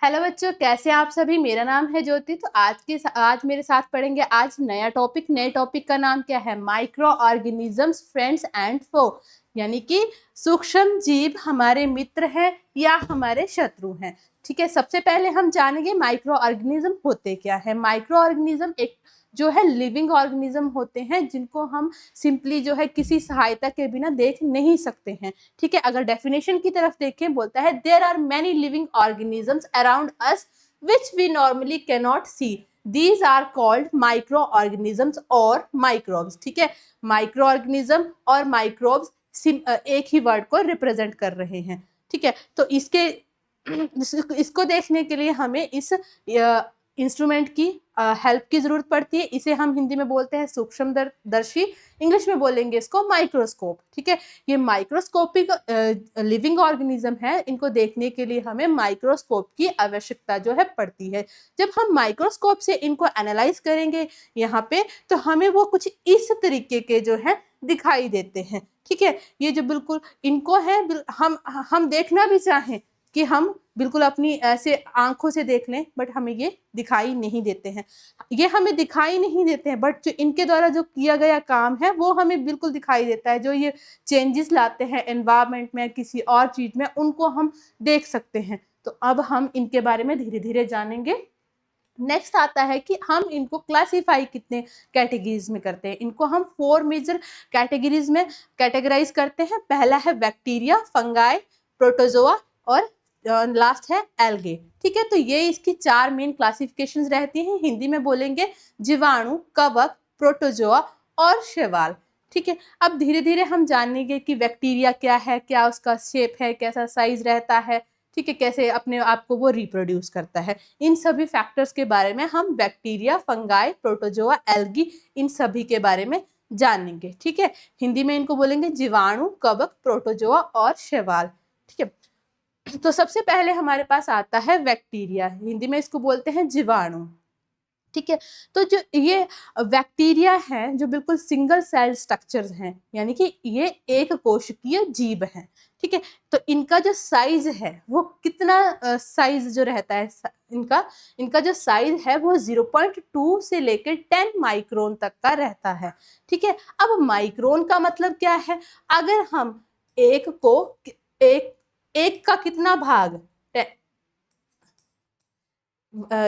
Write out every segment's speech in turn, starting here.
Hello बच्चों, कैसे हैं आप सभी। मेरा नाम है ज्योति। तो आज मेरे साथ पढ़ेंगे आज नया टॉपिक। नए टॉपिक का नाम क्या है? माइक्रो ऑर्गेनिजम्स फ्रेंड्स एंड फो, यानी कि सूक्ष्म जीव हमारे मित्र हैं या हमारे शत्रु हैं। ठीक है, सबसे पहले हम जानेंगे माइक्रो ऑर्गेनिज्म होते क्या है। माइक्रो ऑर्गेनिज्म एक जो है लिविंग ऑर्गेनिज्म होते हैं जिनको हम सिंपली जो है किसी सहायता के बिना देख नहीं सकते हैं। ठीक है, अगर डेफिनेशन की तरफ देखें, बोलता है there are many living organisms around us which we normally can not see, these are called micro organisms और माइक्रोब्स। ठीक है, माइक्रो ऑर्गेनिज्म और माइक्रोब्स एक ही वर्ड को रिप्रेजेंट कर रहे हैं। ठीक है, तो इसको देखने के लिए हमें इस इंस्ट्रूमेंट की हेल्प की जरूरत पड़ती है। इसे हम हिंदी में बोलते हैं सूक्ष्मदर्शी, इंग्लिश में बोलेंगे इसको माइक्रोस्कोप। ठीक है, ये माइक्रोस्कोपिक लिविंग ऑर्गेनिज्म है। इनको देखने के लिए हमें माइक्रोस्कोप की आवश्यकता जो है पड़ती है। जब हम माइक्रोस्कोप से इनको एनालाइज करेंगे यहाँ पे, तो हमें वो कुछ इस तरीके के जो है दिखाई देते हैं। ठीक है, ये जो बिल्कुल इनको है, हम देखना भी चाहें कि हम बिल्कुल अपनी ऐसे आंखों से देख लें, बट हमें ये दिखाई नहीं देते हैं। ये हमें दिखाई नहीं देते हैं, बट जो इनके द्वारा जो किया गया काम है वो हमें बिल्कुल दिखाई देता है। जो ये चेंजेस लाते हैं एनवायरनमेंट में, किसी और चीज में, उनको हम देख सकते हैं। तो अब हम इनके बारे में धीरे धीरे जानेंगे। नेक्स्ट आता है कि हम इनको क्लासिफाई कितने कैटेगरीज में करते हैं। इनको हम 4 मेजर कैटेगरीज में कैटेगराइज करते हैं। पहला है बैक्टीरिया, फंगाई, प्रोटोजोआ और लास्ट है एल्गे। ठीक है, तो ये इसकी 4 मेन क्लासिफिकेशंस रहती हैं। हिंदी में बोलेंगे जीवाणु, कवक, प्रोटोजोआ और शैवाल। ठीक है, अब धीरे धीरे हम जानेंगे कि बैक्टीरिया क्या है, क्या उसका शेप है, कैसा साइज रहता है। ठीक है, कैसे अपने आप को वो रिप्रोड्यूस करता है। इन सभी फैक्टर्स के बारे में हम बैक्टीरिया, फंगाई, प्रोटोजोआ, एल्गी, इन सभी के बारे में जानेंगे। ठीक है, हिंदी में इनको बोलेंगे जीवाणु, कवक, प्रोटोजोआ और शैवाल। ठीक है, तो सबसे पहले हमारे पास आता है बैक्टीरिया, हिंदी में इसको बोलते हैं जीवाणु। ठीक है, तो जो ये बैक्टीरिया हैं जो बिल्कुल सिंगल सेल स्ट्रक्चर्स हैं, यानी कि ये एक कोशिकीय जीव हैं। ठीक है, तो इनका जो साइज है वो कितना साइज जो रहता है इनका जो साइज है वो 0.2 से लेकर 10 माइक्रोन तक का रहता है। ठीक है, अब माइक्रोन का मतलब क्या है? अगर हम एक का कितना भाग,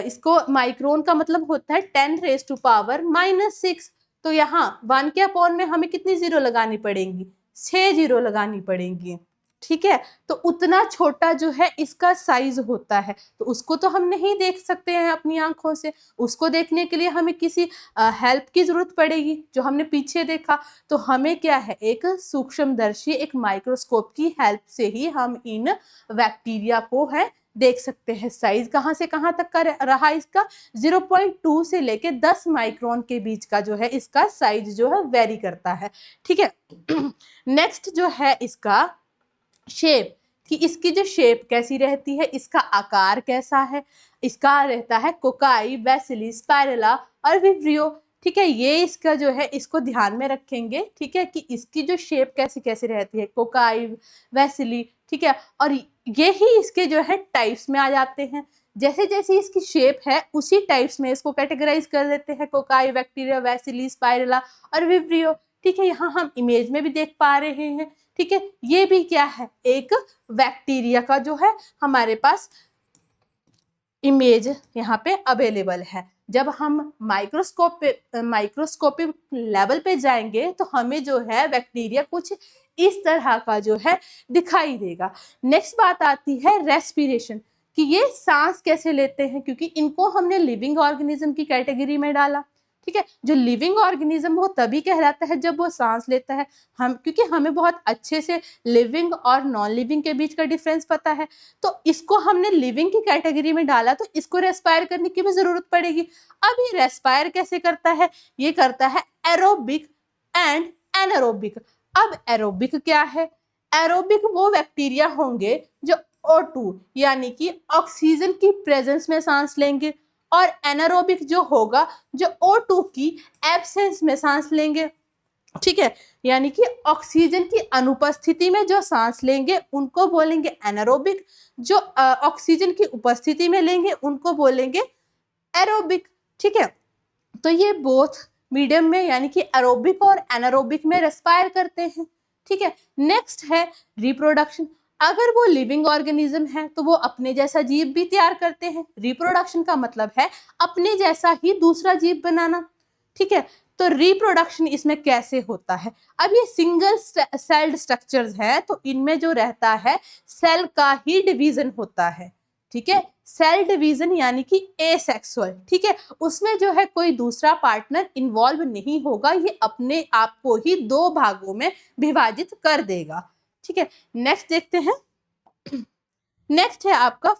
इसको माइक्रोन का मतलब होता है 10⁻⁻⁶। तो यहाँ 1 के अपॉन में हमें कितनी जीरो लगानी पड़ेंगी? 6 जीरो लगानी पड़ेंगी। ठीक है, तो उतना छोटा जो है इसका साइज होता है। तो उसको तो हम नहीं देख सकते हैं अपनी आंखों से। उसको देखने के लिए हमें किसी हेल्प की जरूरत पड़ेगी, जो हमने पीछे देखा। तो हमें क्या है, एक सूक्ष्मदर्शी, एक माइक्रोस्कोप की हेल्प से ही हम इन बैक्टीरिया को है देख सकते हैं। साइज कहाँ से कहाँ तक का रहा इसका? 0.2 से लेके 10 माइक्रोन के बीच का जो है इसका साइज जो है वेरी करता है। ठीक है, नेक्स्ट जो है इसका शेप, कि इसकी जो शेप कैसी रहती है, इसका आकार कैसा है। इसका रहता है कोकाई, वेसिली, स्पाइरला और विब्रियो। ठीक है, ये इसका जो है इसको ध्यान में रखेंगे। ठीक है, कि इसकी जो शेप कैसी कैसी रहती है, कोकाई, वेसिली। ठीक है, और ये ही इसके जो है टाइप्स में आ जाते हैं। जैसे जैसे इसकी शेप है उसी टाइप्स में इसको कैटेगराइज कर देते हैं, कोकाई, बैक्टीरिया, वेसिली, स्पाइरला और विब्रियो। ठीक है, यहाँ हम इमेज में भी देख पा रहे हैं। ठीक है, ये भी क्या है, एक बैक्टीरिया का जो है हमारे पास इमेज यहाँ पे अवेलेबल है। जब हम माइक्रोस्कोपिक लेवल पे जाएंगे तो हमें जो है बैक्टीरिया कुछ इस तरह का जो है दिखाई देगा। नेक्स्ट बात आती है रेस्पिरेशन, कि ये सांस कैसे लेते हैं, क्योंकि इनको हमने लिविंग ऑर्गेनिज्म की कैटेगरी में डाला। ठीक है, जो लिविंग ऑर्गेनिज्म वो तभी कहलाता है जब वो सांस लेता है। क्योंकि हमें बहुत अच्छे से लिविंग और नॉन लिविंग के बीच का डिफरेंस पता है, तो इसको हमने लिविंग की कैटेगरी में डाला, तो इसको रेस्पायर करने की भी जरूरत पड़ेगी। अब ये रेस्पायर कैसे करता है? ये करता है एरोबिक एंड एनारोबिक। अब एरोबिक क्या है? एरोबिक वो बैक्टीरिया होंगे जो O2 यानी कि ऑक्सीजन की प्रेजेंस में सांस लेंगे, और एनारोबिक जो होगा जो O2 की एब्सेंस में सांस लेंगे। ठीक है, यानी कि ऑक्सीजन की अनुपस्थिति में जो सांस लेंगे उनको बोलेंगे एनारोबिक, जो ऑक्सीजन की उपस्थिति में लेंगे उनको बोलेंगे एरोबिक। ठीक है, तो ये बोथ मीडियम में यानी कि एरोबिक और एनारोबिक में रेस्पायर करते हैं। ठीक है, नेक्स्ट है रिप्रोडक्शन। अगर वो लिविंग ऑर्गेनिज्म है तो वो अपने जैसा जीव भी तैयार करते हैं। रिप्रोडक्शन का मतलब है अपने जैसा ही दूसरा जीव बनाना। ठीक है, तो रिप्रोडक्शन इसमें कैसे होता है? अब ये सिंगल सेल्ड स्ट्रक्चर्स है तो इनमें जो रहता है सेल का ही डिवीजन होता है। ठीक है, सेल डिवीजन यानी कि एसेक्सुअल। ठीक है, उसमें जो है कोई दूसरा पार्टनर इन्वॉल्व नहीं होगा, ये अपने आप को ही दो भागों में विभाजित कर देगा। ठीक है, नेक्स्ट देखते हैं। नेक्स्ट है आपका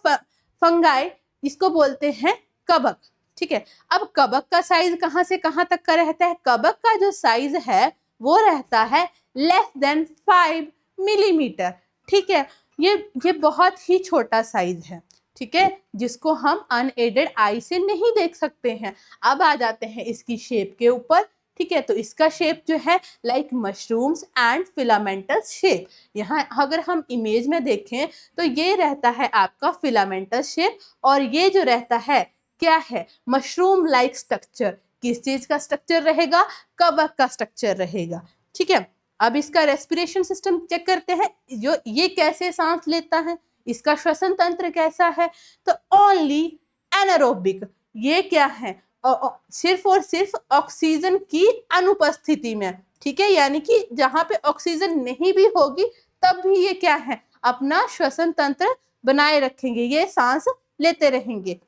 फंगाई, इसको बोलते हैं कवक। ठीक है, अब कवक का साइज कहां से कहां तक का रहता है? कवक का जो साइज है वो रहता है लेस देन 5 मिलीमीटर। ठीक है, ये बहुत ही छोटा साइज है। ठीक है, जिसको हम अनएडेड आई से नहीं देख सकते हैं। अब आ जाते हैं इसकी शेप के ऊपर। ठीक है, तो इसका शेप जो है like mushrooms and filamentous shape. यहाँ अगर हम इमेज में देखें तो ये रहता है आपका फिलामेंटस शेप और ये जो रहता है क्या है? Mushroom like structure. किस चीज का स्ट्रक्चर रहेगा? कवक का स्ट्रक्चर रहेगा। ठीक है, अब इसका रेस्पिरेशन सिस्टम चेक करते हैं, जो ये कैसे सांस लेता है, इसका श्वसन तंत्र कैसा है? तो ओनली एनारोबिक। ये क्या है? सिर्फ और सिर्फ ऑक्सीजन की अनुपस्थिति में। ठीक है, यानी कि जहां पे ऑक्सीजन नहीं भी होगी तब भी ये क्या है? अपना श्वसन तंत्र बनाए रखेंगे, ये सांस लेते रहेंगे।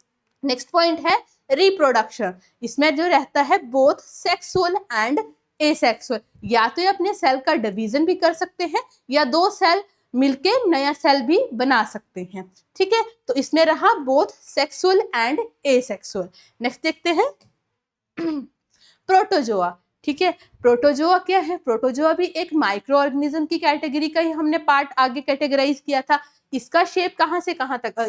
नेक्स्ट पॉइंट है रिप्रोडक्शन। इसमें जो रहता है बोथ सेक्सुअल एंड एसेक्सुअल। या तो ये अपने सेल का डिवीजन भी कर सकते हैं या दो सेल मिलके नया सेल भी बना सकते हैं। ठीक है, तो इसमें रहा both sexual and asexual. Next देखते हैं प्रोटोजोआ। ठीक है, प्रोटोजोआ क्या है? प्रोटोजोआ भी एक माइक्रो ऑर्गेनिज्म की कैटेगरी का ही हमने पार्ट आगे कैटेगराइज किया था। इसका शेप कहां से कहां तक,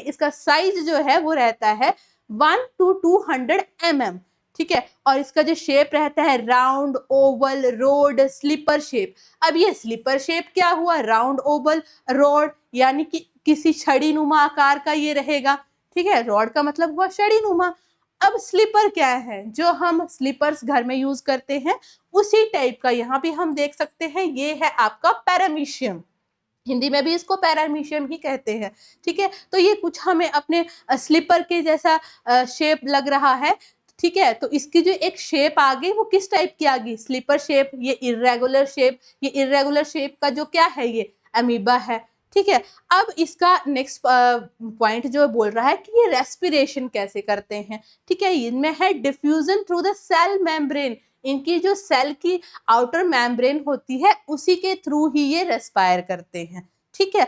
इसका साइज जो है वो रहता है 1 to 200 mm। ठीक है, और इसका जो शेप रहता है round, oval, rod, slipper shape. अब ये स्लीपर शेप क्या हुआ? राउंड, ओवल, रोड, यानी कि किसी छड़ी नुमा आकार का ये रहेगा। ठीक है, रॉड का मतलब हुआ छड़ी नुमा। अब स्लीपर क्या है? जो हम स्लीपर्स घर में यूज करते हैं उसी टाइप का यहाँ भी हम देख सकते हैं, ये है आपका पैरामीशियम। हिंदी में भी इसको पैरामीशियम ही कहते हैं। ठीक है, तो ये कुछ हमें अपने स्लीपर के जैसा शेप लग रहा है। ठीक है, तो इसकी जो एक शेप आ गई वो किस टाइप की आ गई? Slipper shape. ये इर्रेगुलर शेप, ये इर्रेगुलर शेप का जो क्या है? ये अमीबा है। ठीक है, अब इसका नेक्स्ट पॉइंट जो बोल रहा है कि ये रेस्पिरेशन कैसे करते हैं। ठीक है, इनमें है diffusion through the cell membrane. इनकी जो सेल की आउटर मेम्ब्रेन होती है उसी के थ्रू ही ये रेस्पायर करते हैं। ठीक है,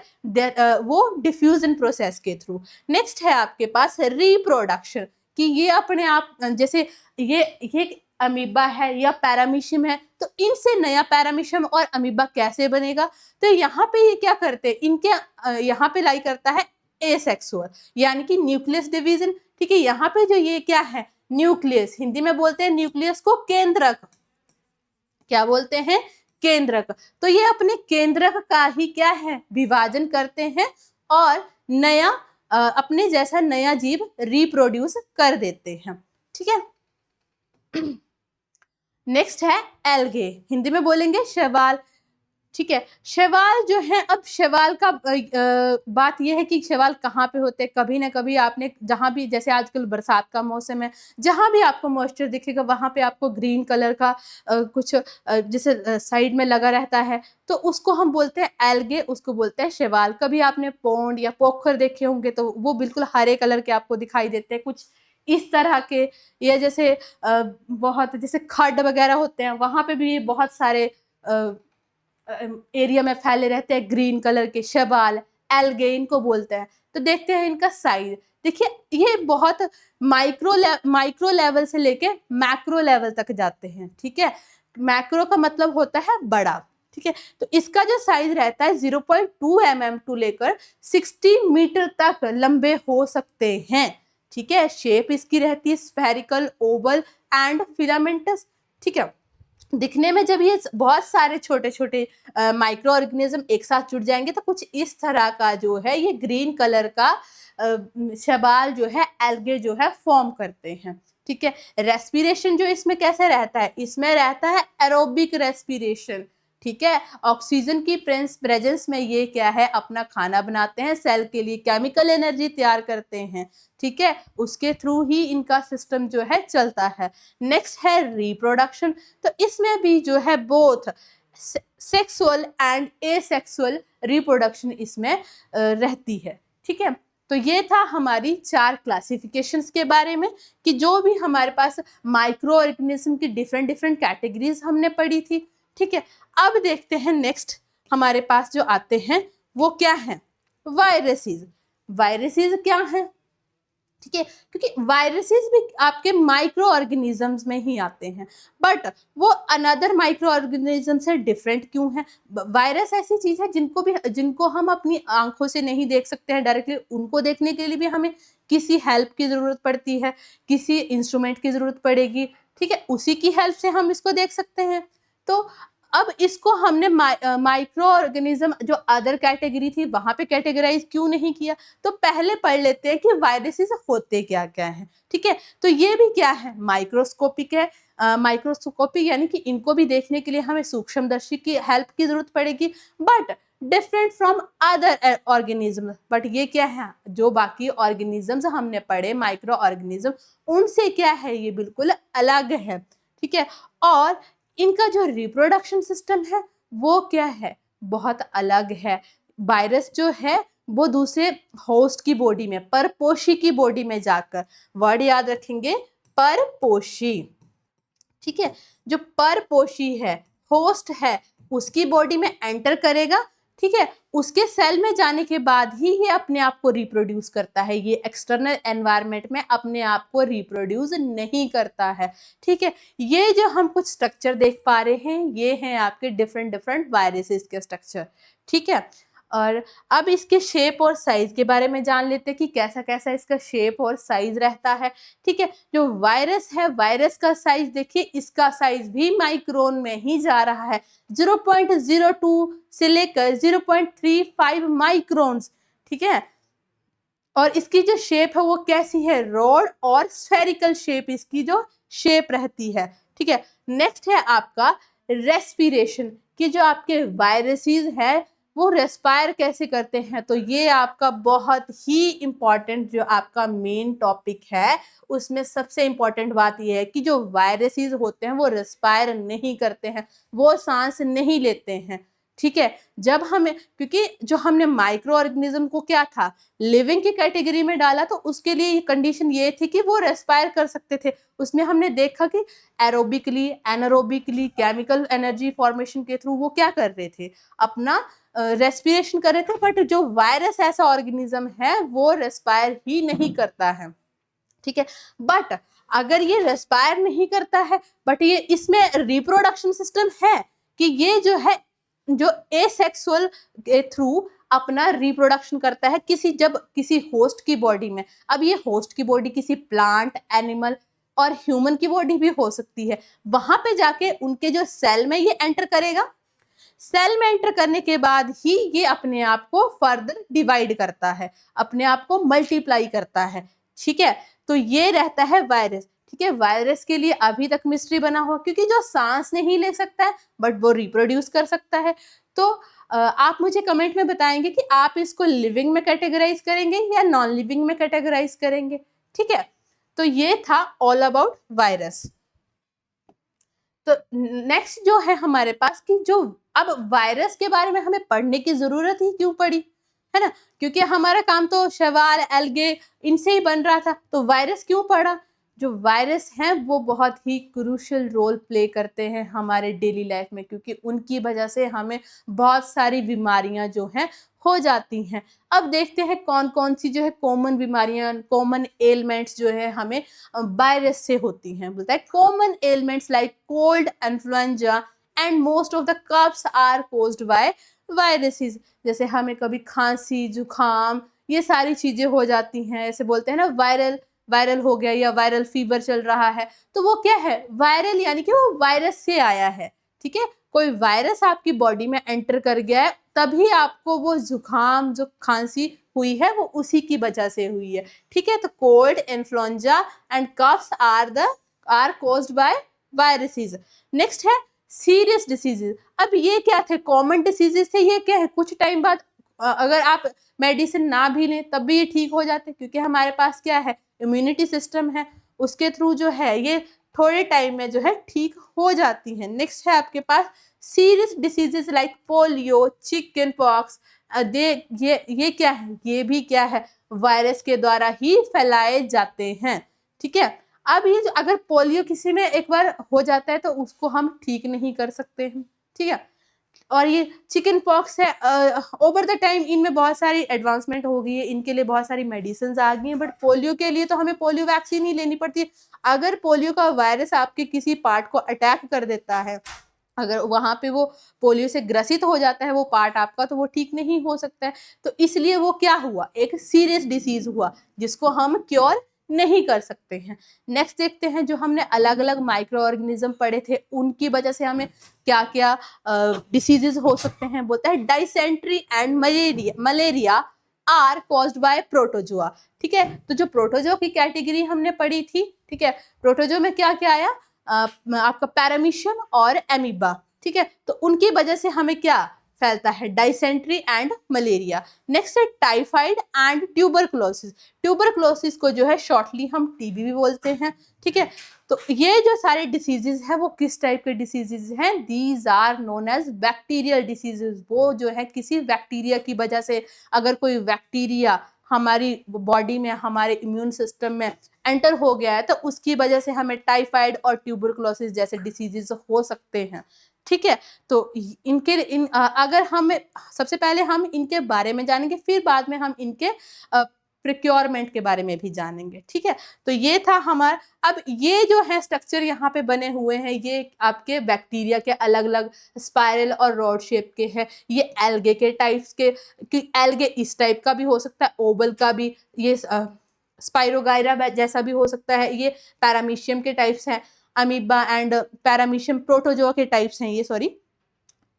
वो डिफ्यूजन प्रोसेस के थ्रू। नेक्स्ट है आपके पास रिप्रोडक्शन, कि ये अपने आप जैसे ये अमीबा है या पैरामीशियम है तो इनसे नया पैरामीशियम और अमीबा कैसे बनेगा? तो यहाँ पे ये क्या करते हैं? इनके यहाँ पे लाई करता है एसेक्सुअल, यानी कि न्यूक्लियस डिवीजन। ठीक है, यहाँ पे जो ये क्या है? न्यूक्लियस। हिंदी में बोलते हैं न्यूक्लियस को केंद्रक। क्या बोलते हैं? केंद्रक। तो ये अपने केंद्रक का ही क्या है? विभाजन करते हैं और नया अपने जैसा नया जीव रिप्रोड्यूस कर देते हैं। ठीक है, नेक्स्ट है एल्गे। हिंदी में बोलेंगे शैवाल। ठीक है, शैवाल जो है, अब शैवाल का बात यह है कि शैवाल कहाँ पे होते हैं? कभी ना कभी आपने जहाँ भी, जैसे आजकल बरसात का मौसम है, जहाँ भी आपको मॉइस्चर दिखेगा वहाँ पे आपको ग्रीन कलर का कुछ जैसे साइड में लगा रहता है, तो उसको हम बोलते हैं एल्गे, उसको बोलते हैं शैवाल। कभी आपने पौंड या पोखर देखे होंगे तो वो बिल्कुल हरे कलर के आपको दिखाई देते हैं, कुछ इस तरह के। या जैसे बहुत जैसे खड्ड वगैरह होते हैं वहाँ पे भी बहुत सारे एरिया में फैले रहते हैं ग्रीन कलर के शैवाल, एल्गे इनको बोलते हैं। तो देखते हैं इनका साइज। देखिए, ये बहुत माइक्रो लेवल से लेके मैक्रो लेवल तक जाते हैं। ठीक है, मैक्रो का मतलब होता है बड़ा। ठीक है, तो इसका जो साइज रहता है 0.2 mm टू लेकर 60 मीटर तक लंबे हो सकते हैं। ठीक है, शेप इसकी रहती है स्फेरिकल, ओवल एंड फिलामेंटस। ठीक है, दिखने में जब ये बहुत सारे छोटे छोटे माइक्रो ऑर्गेनिज्म एक साथ जुड़ जाएंगे तो कुछ इस तरह का जो है ये ग्रीन कलर का शैवाल जो है, एल्गे जो है फॉर्म करते हैं। ठीक है, रेस्पिरेशन जो इसमें कैसे रहता है, इसमें रहता है एरोबिक रेस्पिरेशन। ठीक है, ऑक्सीजन की प्रेजेंस में ये क्या है, अपना खाना बनाते हैं, सेल के लिए केमिकल एनर्जी तैयार करते हैं। ठीक है, उसके थ्रू ही इनका सिस्टम जो है चलता है। नेक्स्ट है रिप्रोडक्शन। तो इसमें भी जो है both sexual and asexual reproduction इसमें रहती है। ठीक है, तो ये था हमारी 4 क्लासिफिकेशंस के बारे में कि जो भी हमारे पास माइक्रो ऑर्गेनिज्म की डिफरेंट डिफरेंट कैटेगरीज हमने पढ़ी थी। ठीक है, अब देखते हैं नेक्स्ट हमारे पास जो आते हैं वो क्या है, वायरसेस। वायरसेस क्या है, ठीक है, क्योंकि वायरसेस भी आपके माइक्रो ऑर्गेनिजम्स में ही आते हैं, बट वो अनदर माइक्रो ऑर्गेनिज्म से डिफरेंट क्यों है। वायरस ऐसी चीज है जिनको हम अपनी आंखों से नहीं देख सकते हैं डायरेक्टली, उनको देखने के लिए भी हमें किसी हेल्प की जरूरत पड़ती है, किसी इंस्ट्रूमेंट की जरूरत पड़ेगी। ठीक है, उसी की हेल्प से हम इसको देख सकते हैं। तो अब इसको हमने माइक्रो ऑर्गेनिज्म जो अदर कैटेगरी थी वहां पे कैटेगराइज क्यों नहीं किया, तो पहले पढ़ लेते हैं कि वायरसेस होते क्या क्या हैं। ठीक है, तो ये भी क्या है, माइक्रोस्कोपिक है। माइक्रोस्कोपी यानी कि इनको भी देखने के लिए हमें सूक्ष्मदर्शी की हेल्प की जरूरत पड़ेगी, but different from other organism. But ये क्या है, जो बाकी ऑर्गेनिजम्स हमने पढ़े माइक्रो ऑर्गेनिज्म, उनसे क्या है, ये बिल्कुल अलग है। ठीक है, और इनका जो रिप्रोडक्शन सिस्टम है वो क्या है, बहुत अलग है। वायरस जो है वो दूसरे होस्ट की बॉडी में, परपोषी की बॉडी में जाकर, वर्ड याद रखेंगे, परपोषी। ठीक है, जो परपोषी है, होस्ट है, उसकी बॉडी में एंटर करेगा। ठीक है, उसके सेल में जाने के बाद ही ये अपने आप को रिप्रोड्यूस करता है, ये एक्सटर्नल एनवायरनमेंट में अपने आप को रिप्रोड्यूस नहीं करता है। ठीक है, ये जो हम कुछ स्ट्रक्चर देख पा रहे हैं ये हैं आपके डिफरेंट डिफरेंट वायरसेस के स्ट्रक्चर। ठीक है, और अब इसके शेप और साइज के बारे में जान लेते हैं कि कैसा कैसा इसका शेप और साइज रहता है। ठीक है, जो वायरस है, वायरस का साइज देखिए, इसका साइज भी माइक्रोन में ही जा रहा है, 0.02 से लेकर 0.35 माइक्रोन्स। ठीक है, और इसकी जो शेप है वो कैसी है, रॉड और स्फेरिकल शेप इसकी जो शेप रहती है। ठीक है, नेक्स्ट है आपका रेस्पिरेशन, कि जो आपके वायरसेस है वो रेस्पायर कैसे करते हैं। तो ये आपका बहुत ही इंपॉर्टेंट जो आपका मेन टॉपिक है, उसमें सबसे इंपॉर्टेंट बात यह है कि जो वायरसेस होते हैं वो रेस्पायर नहीं करते हैं, वो सांस नहीं लेते हैं। ठीक है, जब हमें, क्योंकि जो हमने माइक्रो ऑर्गेनिज्म को क्या था, लिविंग की कैटेगरी में डाला, तो उसके लिए कंडीशन ये थी कि वो रेस्पायर कर सकते थे। उसमें हमने देखा कि aerobically, anaerobically, chemical energy formation के थ्रू वो क्या कर रहे थे, अपना रेस्पिरेशन कर रहे थे। बट जो वायरस ऐसा ऑर्गेनिज्म है वो रेस्पायर ही नहीं करता है। ठीक है, बट अगर ये रेस्पायर नहीं करता है, बट ये इसमें रिप्रोडक्शन सिस्टम है कि ये जो है, जो एसेक्सुअल के थ्रू अपना रिप्रोडक्शन करता है जब किसी होस्ट की बॉडी में। अब ये होस्ट की बॉडी किसी प्लांट, एनिमल और ह्यूमन की बॉडी भी हो सकती है, वहां पे जाके उनके जो सेल में ये एंटर करेगा। सेल में एंटर करने के बाद ही ये अपने आप को फर्दर डिवाइड करता है, अपने आप को मल्टीप्लाई करता है। ठीक है, तो ये रहता है वायरस। ठीक है, वायरस के लिए अभी तक मिस्ट्री बना हुआ, क्योंकि जो सांस नहीं ले सकता है बट वो रिप्रोड्यूस कर सकता है। तो आप मुझे कमेंट में बताएंगे कि आप इसको लिविंग में कैटेगराइज करेंगे या नॉन लिविंग में कैटेगराइज करेंगे। ठीक है, तो ये था ऑल अबाउट वायरस। तो नेक्स्ट जो है हमारे पास कि जो अब वायरस के बारे में हमें पढ़ने की जरूरत ही क्यों पड़ी, है ना, क्योंकि हमारा काम तो शैवाल, एल्गे इनसे ही बन रहा था, तो वायरस क्यों पढ़ा। जो वायरस हैं वो बहुत ही क्रूशियल रोल प्ले करते हैं हमारे डेली लाइफ में, क्योंकि उनकी वजह से हमें बहुत सारी बीमारियां जो हैं हो जाती हैं। अब देखते हैं कौन कौन सी जो है कॉमन बीमारियां, कॉमन एलिमेंट्स जो है हमें वायरस से होती हैं। बोलता है common elements like cold, influenza and most of the coughs are caused by viruses. जैसे हमें कभी खांसी, जुकाम, ये सारी चीजें हो जाती हैं, ऐसे बोलते हैं ना वायरल वायरल हो गया या वायरल फीवर चल रहा है, तो वो क्या है, वायरल यानी कि वो वायरस से आया है। ठीक है, कोई वायरस आपकी बॉडी में एंटर कर गया है, तभी आपको वो जुकाम जो खांसी हुई है वो उसी की वजह से हुई है। ठीक है, तो cold, influenza and coughs are caused by viruses. Next है सीरियस डिसीजेज। अब ये क्या थे, कॉमन डिसीजेज थे, ये क्या है, कुछ टाइम बाद अगर आप मेडिसिन ना भी लें तब भी ये ठीक हो जाते, क्योंकि हमारे पास क्या है, इम्यूनिटी सिस्टम है, उसके थ्रू जो है ये थोड़े टाइम में जो है ठीक हो जाती है। नेक्स्ट है आपके पास serious diseases like polio, chicken pox. ये क्या है, ये भी क्या है, वायरस के द्वारा ही फैलाए जाते हैं। ठीक है, अब ये जो अगर पोलियो किसी में एक बार हो जाता है तो उसको हम ठीक नहीं कर सकते हैं। ठीक है, और ये चिकन पॉक्स है, ओवर द टाइम इनमें बहुत सारी एडवांसमेंट हो गई है, इनके लिए बहुत सारी मेडिसिन आ गई हैं, बट पोलियो के लिए तो हमें पोलियो वैक्सीन ही लेनी पड़ती है। अगर पोलियो का वायरस आपके किसी पार्ट को अटैक कर देता है, अगर वहां पे वो पोलियो से ग्रसित हो जाता है वो पार्ट आपका, तो वो ठीक नहीं हो सकता है। तो इसलिए वो क्या हुआ, एक सीरियस डिसीज हुआ जिसको हम क्योर नहीं कर सकते हैं। नेक्स्ट देखते हैं, जो हमने अलग अलग माइक्रो ऑर्गेनिज्म पढ़े थे उनकी वजह से हमें क्या क्या डिसीजेस हो सकते हैं। बोलता है dysentery and malaria are caused by protozoa. ठीक है, तो जो प्रोटोजोआ की कैटेगरी हमने पढ़ी थी, ठीक है, प्रोटोजोआ में क्या क्या आया, आपका पैरामीशियम और एमीबा। ठीक है, तो उनकी वजह से हमें क्या फैलता है, डाइसेंट्री एंड मलेरिया। नेक्स्ट है टाइफाइड एंड ट्यूबरक्लोसिस। ट्यूबरक्लोसिस को जो है शॉर्टली हम टीबी भी बोलते हैं। ठीक है, तो ये जो सारे डिसीजेज हैं वो किस टाइप के डिसीजेज हैं, these are known as bacterial diseases. वो जो है किसी बैक्टीरिया की वजह से, अगर कोई बैक्टीरिया हमारी बॉडी में, हमारे इम्यून सिस्टम में एंटर हो गया है, तो उसकी वजह से हमें टाइफाइड और ट्यूबरक्लोसिस जैसे डिसीजेस हो सकते हैं। ठीक है, तो अगर हम सबसे पहले हम इनके बारे में जानेंगे, फिर बाद में हम इनके प्रिक्योरमेंट के बारे में भी जानेंगे। ठीक है, तो ये था हमारा। अब ये जो है स्ट्रक्चर यहाँ पे बने हुए हैं, ये आपके बैक्टीरिया के अलग अलग स्पाइरल और रॉड शेप के हैं। ये एल्गे के टाइप्स के, एल्गे इस टाइप का भी हो सकता है, ओवल का भी, ये स्पाइरोगायरा जैसा भी हो सकता है, ये पैरामीशियम के टाइप्स हैं। अमीबा एंड पैरामीशियम प्रोटोजोआ के टाइप्स हैं ये, सॉरी,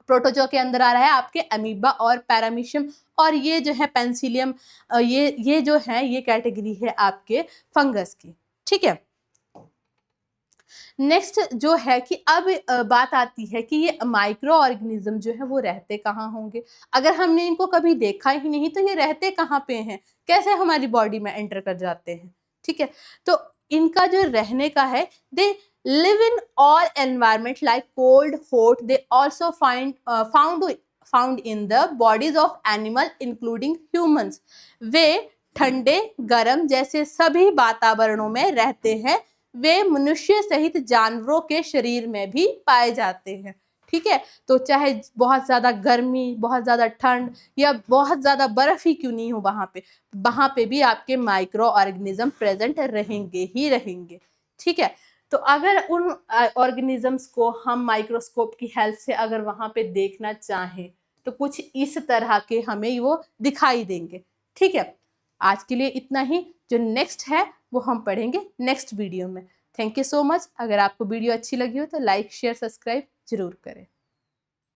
प्रोटोजोआ के अंदर आ रहा है आपके अमीबा और पैरामीशियम। और ये जो है पेंसिलियम, ये जो है ये कैटेगरी है आपके फंगस की। ठीक है, नेक्स्ट जो है कि अब बात आती है कि ये माइक्रो ऑर्गेनिज्म जो है वो रहते कहाँ होंगे। अगर हमने इनको कभी देखा ही नहीं तो ये रहते कहाँ पे हैं, कैसे हमारी बॉडी में एंटर कर जाते हैं। ठीक है, तो इनका जो रहने का है, दे live in all environment like cold, hot. They also found in the bodies of animal including humans. वे ठंडे, गर्म जैसे सभी वातावरणों में रहते हैं। वे मनुष्य सहित जानवरों के शरीर में भी पाए जाते हैं। ठीक है, तो चाहे बहुत ज्यादा गर्मी, बहुत ज्यादा ठंड या बहुत ज्यादा बर्फ ही क्यों नहीं हो, वहां पे भी आपके माइक्रो ऑर्गेनिज्म प्रेजेंट रहेंगे ही रहेंगे। ठीक है, तो अगर उन ऑर्गेनिजम्स को हम माइक्रोस्कोप की हेल्प से अगर वहां पे देखना चाहें तो कुछ इस तरह के हमें वो दिखाई देंगे। ठीक है, आज के लिए इतना ही। जो नेक्स्ट है वो हम पढ़ेंगे नेक्स्ट वीडियो में। Thank you so much. अगर आपको वीडियो अच्छी लगी हो तो लाइक, शेयर, सब्सक्राइब जरूर करें।